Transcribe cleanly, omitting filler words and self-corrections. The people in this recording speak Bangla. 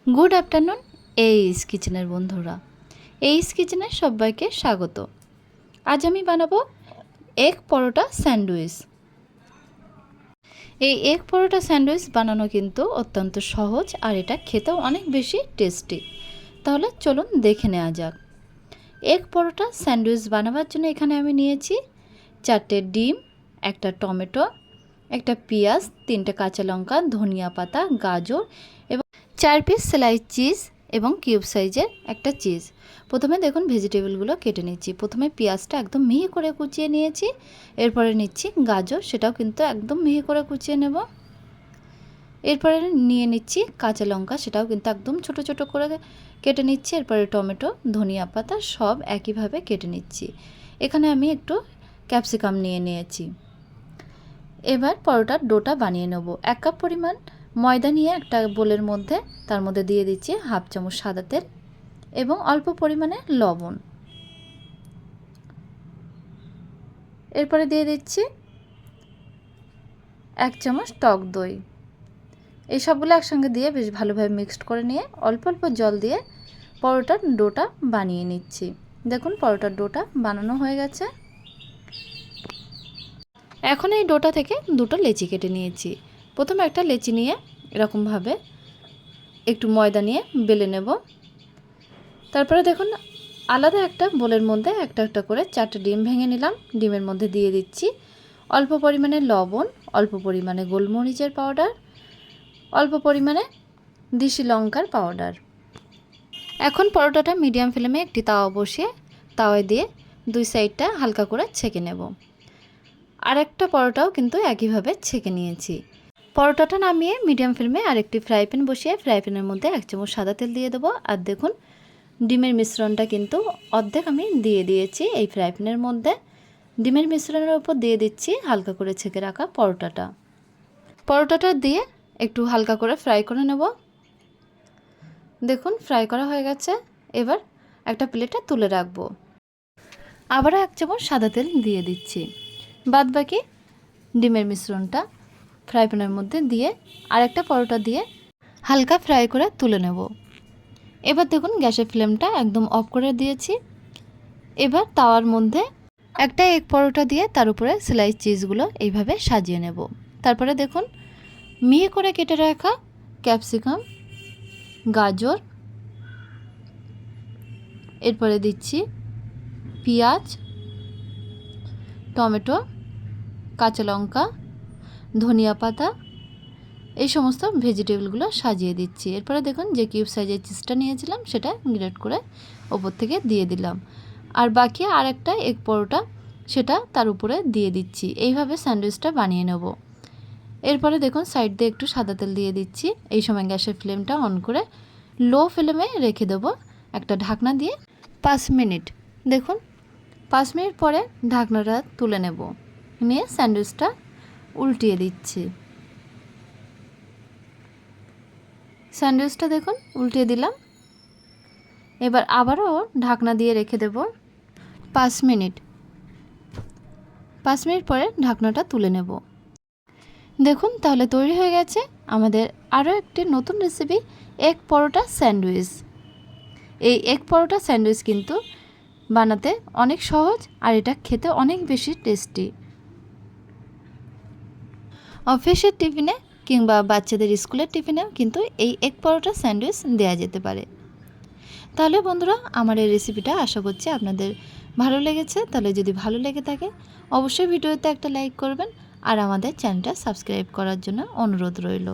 গুড আফটারনুন এইস কিচেনের বন্ধুরা, এইস কিচেনের সবাইকে স্বাগত। আজ আমি বানাবো এগ পরোটা স্যান্ডউইচ। এই এগ পরোটা স্যান্ডউইচ বানানো কিন্তু অত্যন্ত সহজ আর এটা খেতেও অনেক বেশি টেস্টি। তাহলে চলুন দেখে নেওয়া যাক। এগ পরোটা স্যান্ডউইচ বানাবার জন্য এখানে আমি নিয়েছি 4টে ডিম, একটা টমেটো, একটা পেঁয়াজ, 3টে কাঁচা লঙ্কা, ধনিয়া পাতা, গাজর এবং 4 পিস স্লাইস চিজ এবং কিউব সাইজের একটা চিজ। প্রথমে দেখুন ভেজিটেবলগুলো কেটে নিচ্ছি। প্রথমে পেঁয়াজটা একদম মিহি করে কুচিয়ে নিয়েছি, এরপরে নিচ্ছি গাজর, সেটাও কিন্তু একদম মিহি করে কুচিয়ে নেব। এরপরে নিয়ে নিচ্ছি কাঁচা লঙ্কা, সেটাও কিন্তু একদম ছোট ছোট করে কেটে নিচ্ছি। এরপরে টমেটো, ধনিয়া পাতা সব একইভাবে কেটে নিচ্ছি। এখানে আমি একটু ক্যাপসিকাম নিয়ে নিয়েছি। এবার পরোটার ডোটা বানিয়ে নেব। 1 কাপ পরিমাণ ময়দা নিয়ে একটা বোলের মধ্যে তার মধ্যে দিয়ে দিচ্ছি হাফ চামচ সাদা তেল এবং অল্প পরিমাণে লবণ। এরপরে দিয়ে দিচ্ছি 1 চামচ টক দই। এই সবগুলো একসঙ্গে দিয়ে বেশ ভালোভাবে মিক্সড করে নিয়ে অল্প অল্প জল দিয়ে পরোটার ডোটা বানিয়ে নিচ্ছি। দেখুন পরোটার ডোটা বানানো হয়ে গেছে। এখন এই ডোটা থেকে দুটো লেচি কেটে নিয়েছি। প্রথমে একটা লেচি নিয়ে এরকমভাবে একটু ময়দা নিয়ে বেলে নেব। তারপরে দেখুন আলাদা একটা বোলের মধ্যে একটা একটা করে 4টে ডিম ভেঙে নিলাম। ডিমের মধ্যে দিয়ে দিচ্ছি অল্প পরিমাণে লবণ, অল্প পরিমাণে গোলমরিচের পাউডার, অল্প পরিমাণে দেশি লঙ্কার পাউডার। এখন পরোটাটা মিডিয়াম ফ্লেমে একটি তাওয়া বসিয়ে তাওয়ায় দিয়ে 2 সাইডটা হালকা করে ছেঁকে নেব। আর একটা পরোটাও কিন্তু একইভাবে ছেঁকে নিয়েছি। পরোটাটা নামিয়ে মিডিয়াম ফ্লেমে আরেকটি ফ্রাই প্যান বসিয়ে ফ্রাই প্যানের মধ্যে 1 চামচ সাদা তেল দিয়ে দেবো। আর দেখুন ডিমের মিশ্রণটা কিন্তু অর্ধেক আমি দিয়ে দিয়েছি এই ফ্রাই প্যানের মধ্যে। ডিমের মিশ্রণের উপর দিয়ে দিচ্ছি হালকা করে ছেঁকে রাখা পরোটাটা দিয়ে একটু হালকা করে ফ্রাই করে নেব। দেখুন ফ্রাই করা হয়ে গেছে। এবার একটা প্লেটে তুলে রাখবো। আবারও 1 চামচ সাদা তেল দিয়ে দিচ্ছি। বাদবাকি ডিমের মিশ্রণটা ফ্রাই প্যানের মধ্যে দিয়ে আরেকটা পরোটা দিয়ে হালকা ফ্রাই করে তুলে নেব। এবার দেখুন গ্যাসের ফ্লেমটা একদম অফ করে দিয়েছি। এবার তাওয়ার মধ্যে একটা এগ পরোটা দিয়ে তার উপরে স্লাইস চিজগুলো এইভাবে সাজিয়ে নেব। তারপরে দেখুন মিহি করে কেটে রাখা ক্যাপসিকাম, গাজর, এরপরে দিচ্ছি পেঁয়াজ, টমেটো, কাঁচা লঙ্কা, ধনিয়া পাতা, এই সমস্ত ভেজিটেবলগুলো সাজিয়ে দিচ্ছি। এরপরে দেখুন যে কিউব সাইজের চিজটা নিয়েছিলাম সেটা গ্রেট করে ওপর থেকে দিয়ে দিলাম। আর বাকি আর একটা এগ পরোটা সেটা তার উপরে দিয়ে দিচ্ছি। এইভাবে স্যান্ডউইচটা বানিয়ে নেব। এরপরে দেখুন সাইড দিয়ে একটু সাদা তেল দিয়ে দিচ্ছি। এই সময় গ্যাসের ফ্লেমটা অন করে লো ফ্লেমে রেখে দেবো একটা ঢাকনা দিয়ে 5 মিনিট। দেখুন 5 মিনিট পরে ঢাকনাটা তুলে নেব, নিয়ে স্যান্ডউইচটা উল্টিয়ে দিচ্ছি। স্যান্ডউইচটা দেখুন উল্টিয়ে দিলাম। এবার আবারও ঢাকনা দিয়ে রেখে দেব 5 মিনিট। 5 মিনিট পরে ঢাকনাটা তুলে নেব। দেখুন তাহলে তৈরি হয়ে গেছে আমাদের আরও একটি নতুন রেসিপি, এগ পরোটা স্যান্ডউইচ। এই এগ পরোটা স্যান্ডউইচ কিন্তু বানাতে অনেক সহজ আর এটা খেতে অনেক বেশি টেস্টি। অফিসের টিফিনে কিংবা বাচ্চাদের স্কুলের টিফিনেও কিন্তু এই এগ পরোটা স্যান্ডউইচ দেওয়া যেতে পারে। তাহলে বন্ধুরা আমার এই রেসিপিটা আশা করছি আপনাদের ভালো লেগেছে। তাহলে যদি ভালো লেগে থাকে অবশ্যই ভিডিওতে একটা লাইক করবেন আর আমাদের চ্যানেলটা সাবস্ক্রাইব করার জন্য অনুরোধ রইল।